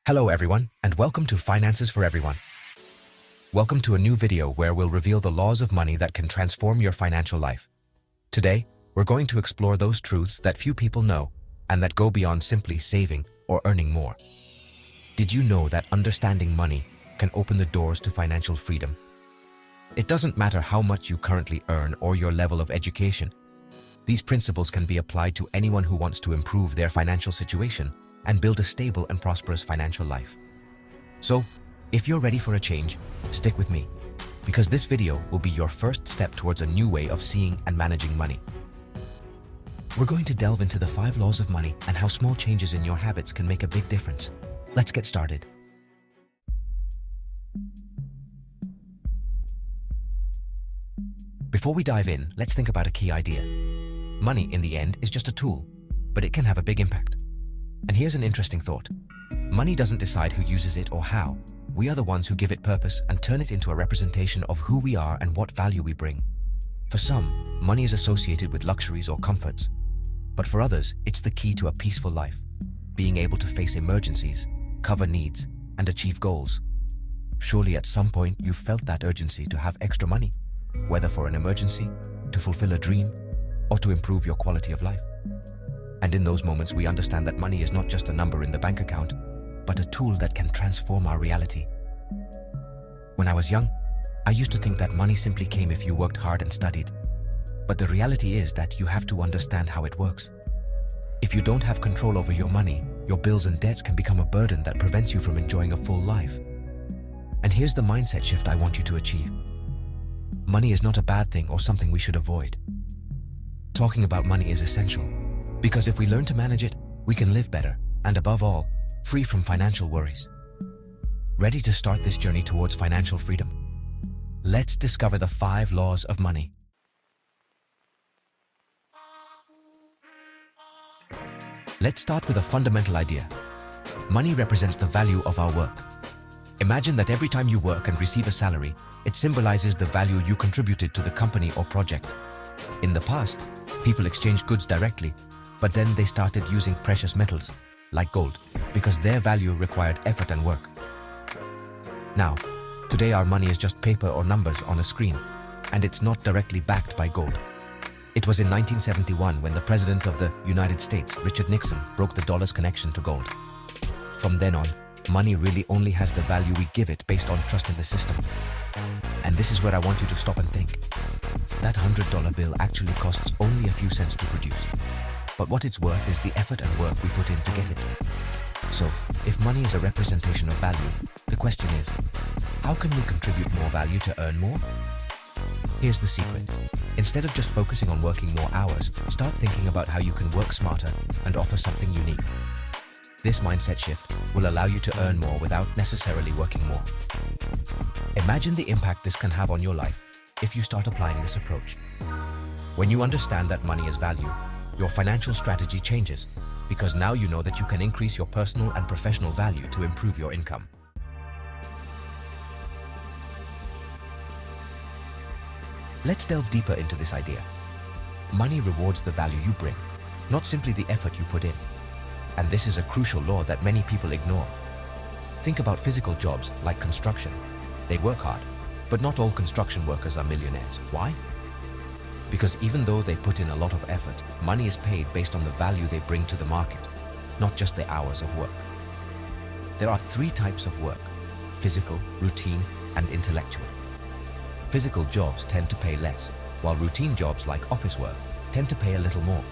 Hello everyone, and welcome to Finances for Everyone. Welcome to a new video where we'll reveal the laws of money that can transform your financial life. Today, we're going to explore those truths that few people know and that go beyond simply saving or earning more. Did you know that understanding money can open the doors to financial freedom? It doesn't matter how much you currently earn or your level of education. These principles can be applied to anyone who wants to improve their financial situation and build a stable and prosperous financial life. So, if you're ready for a change, stick with me, because this video will be your first step towards a new way of seeing and managing money. We're going to delve into the 5 laws of money and how small changes in your habits can make a big difference. Let's get started. Before we dive in, let's think about a key idea. Money, in the end, is just a tool, but it can have a big impact. And here's an interesting thought. Money doesn't decide who uses it or how. We are the ones who give it purpose and turn it into a representation of who we are and what value we bring. For some, money is associated with luxuries or comforts. But for others, it's the key to a peaceful life, being able to face emergencies, cover needs, and achieve goals. Surely at some point you've felt that urgency to have extra money, whether for an emergency, to fulfill a dream, or to improve your quality of life. And in those moments, we understand that money is not just a number in the bank account, but a tool that can transform our reality. When I was young, I used to think that money simply came if you worked hard and studied. But the reality is that you have to understand how it works. If you don't have control over your money, your bills and debts can become a burden that prevents you from enjoying a full life. And here's the mindset shift I want you to achieve. Money is not a bad thing or something we should avoid. Talking about money is essential, because if we learn to manage it, we can live better, and above all, free from financial worries. Ready to start this journey towards financial freedom? Let's discover the 5 laws of money. Let's start with a fundamental idea. Money represents the value of our work. Imagine that every time you work and receive a salary, it symbolizes the value you contributed to the company or project. In the past, people exchanged goods directly, but then they started using precious metals, like gold, because their value required effort and work. Now, today our money is just paper or numbers on a screen, and it's not directly backed by gold. It was in 1971 when the President of the United States, Richard Nixon, broke the dollar's connection to gold. From then on, money really only has the value we give it based on trust in the system. And this is where I want you to stop and think. That $100 bill actually costs only a few cents to produce. But what it's worth is the effort and work we put in to get it. So, if money is a representation of value, the question is, how can we contribute more value to earn more? Here's the secret. Instead of just focusing on working more hours, start thinking about how you can work smarter and offer something unique. This mindset shift will allow you to earn more without necessarily working more. Imagine the impact this can have on your life if you start applying this approach. When you understand that money is value, your financial strategy changes, because now you know that you can increase your personal and professional value to improve your income. Let's delve deeper into this idea. Money rewards the value you bring, not simply the effort you put in. And this is a crucial law that many people ignore. Think about physical jobs like construction. They work hard, but not all construction workers are millionaires. Why? Because even though they put in a lot of effort, money is paid based on the value they bring to the market, not just the hours of work. There are 3 types of work: physical, routine, and intellectual. Physical jobs tend to pay less, while routine jobs like office work tend to pay a little more.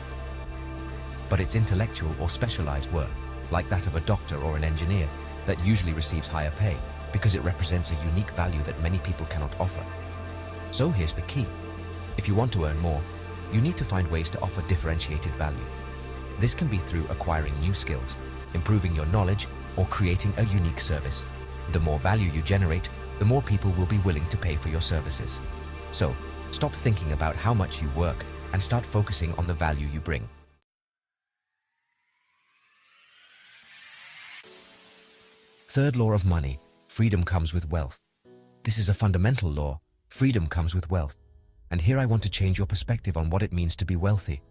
But it's intellectual or specialized work, like that of a doctor or an engineer, that usually receives higher pay because it represents a unique value that many people cannot offer. So here's the key. If you want to earn more, you need to find ways to offer differentiated value. This can be through acquiring new skills, improving your knowledge, or creating a unique service. The more value you generate, the more people will be willing to pay for your services. So, stop thinking about how much you work and start focusing on the value you bring. Third law of money: freedom comes with wealth. This is a fundamental law. Freedom comes with wealth. And here I want to change your perspective on what it means to be wealthy.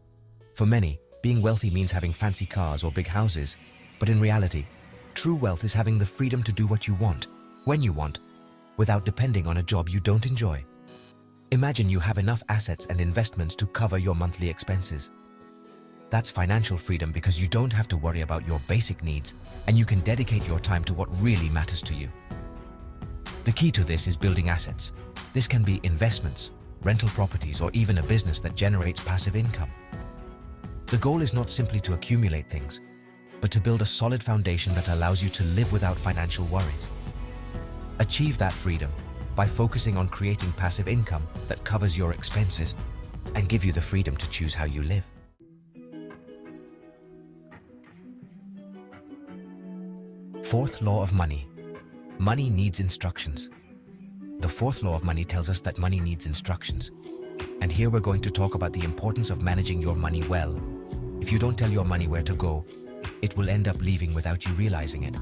For many, being wealthy means having fancy cars or big houses, but in reality, True wealth is having the freedom to do what you want, when you want, without depending on a job you don't enjoy. Imagine you have enough assets and investments to cover your monthly expenses. That's financial freedom because you don't have to worry about your basic needs and you can dedicate your time to what really matters to you. The key to this is building assets. This can be investments, rental properties, or even a business that generates passive income. The goal is not simply to accumulate things, but to build a solid foundation that allows you to live without financial worries. Achieve that freedom by focusing on creating passive income that covers your expenses and give you the freedom to choose how you live. Fourth law of money. Money needs instructions. The fourth law of money tells us that money needs instructions. And here we're going to talk about the importance of managing your money well. If you don't tell your money where to go, it will end up leaving without you realizing it.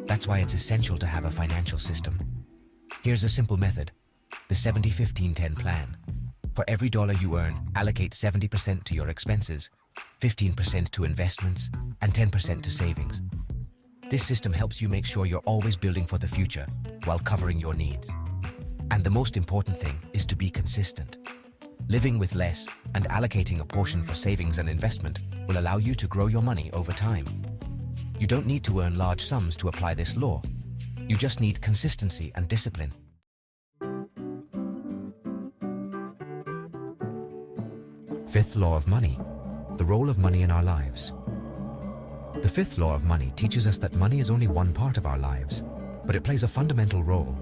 That's why it's essential to have a financial system. Here's a simple method, the 70-15-10 plan. For every dollar you earn, allocate 70% to your expenses, 15% to investments, and 10% to savings. This system helps you make sure you're always building for the future while covering your needs. And the most important thing is to be consistent. Living with less and allocating a portion for savings and investment will allow you to grow your money over time. You don't need to earn large sums to apply this law. You just need consistency and discipline. Fifth law of money, the role of money in our lives. The fifth law of money teaches us that money is only one part of our lives, but it plays a fundamental role.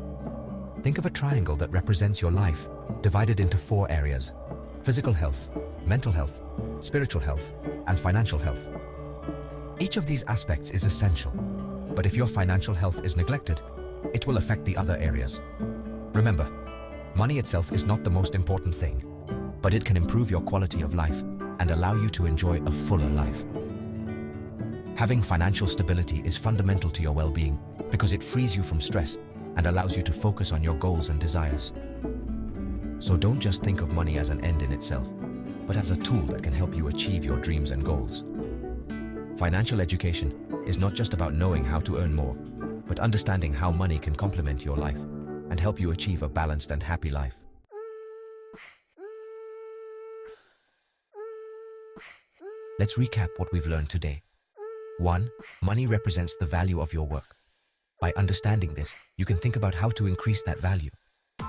Think of a triangle that represents your life, divided into 4 areas: physical health, mental health, spiritual health, and financial health. Each of these aspects is essential, but if your financial health is neglected, it will affect the other areas. Remember, money itself is not the most important thing, but it can improve your quality of life and allow you to enjoy a fuller life. Having financial stability is fundamental to your well-being because it frees you from stress and allows you to focus on your goals and desires. So don't just think of money as an end in itself, but as a tool that can help you achieve your dreams and goals. Financial education is not just about knowing how to earn more, but understanding how money can complement your life and help you achieve a balanced and happy life. Let's recap what we've learned today. 1. Money represents the value of your work. By understanding this, you can think about how to increase that value.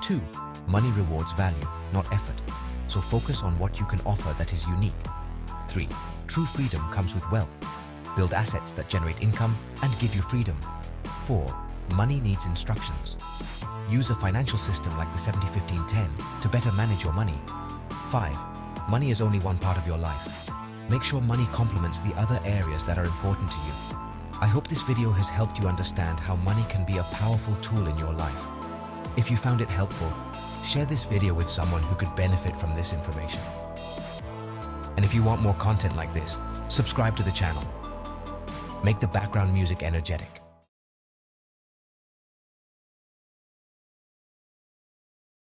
2. Money rewards value, not effort. So focus on what you can offer that is unique. 3. True freedom comes with wealth. Build assets that generate income and give you freedom. 4. Money needs instructions. Use a financial system like the 70-15-10 to better manage your money. 5. Money is only one part of your life. Make sure money complements the other areas that are important to you. I hope this video has helped you understand how money can be a powerful tool in your life. If you found it helpful, share this video with someone who could benefit from this information. And if you want more content like this, subscribe to the channel. Make the background music energetic.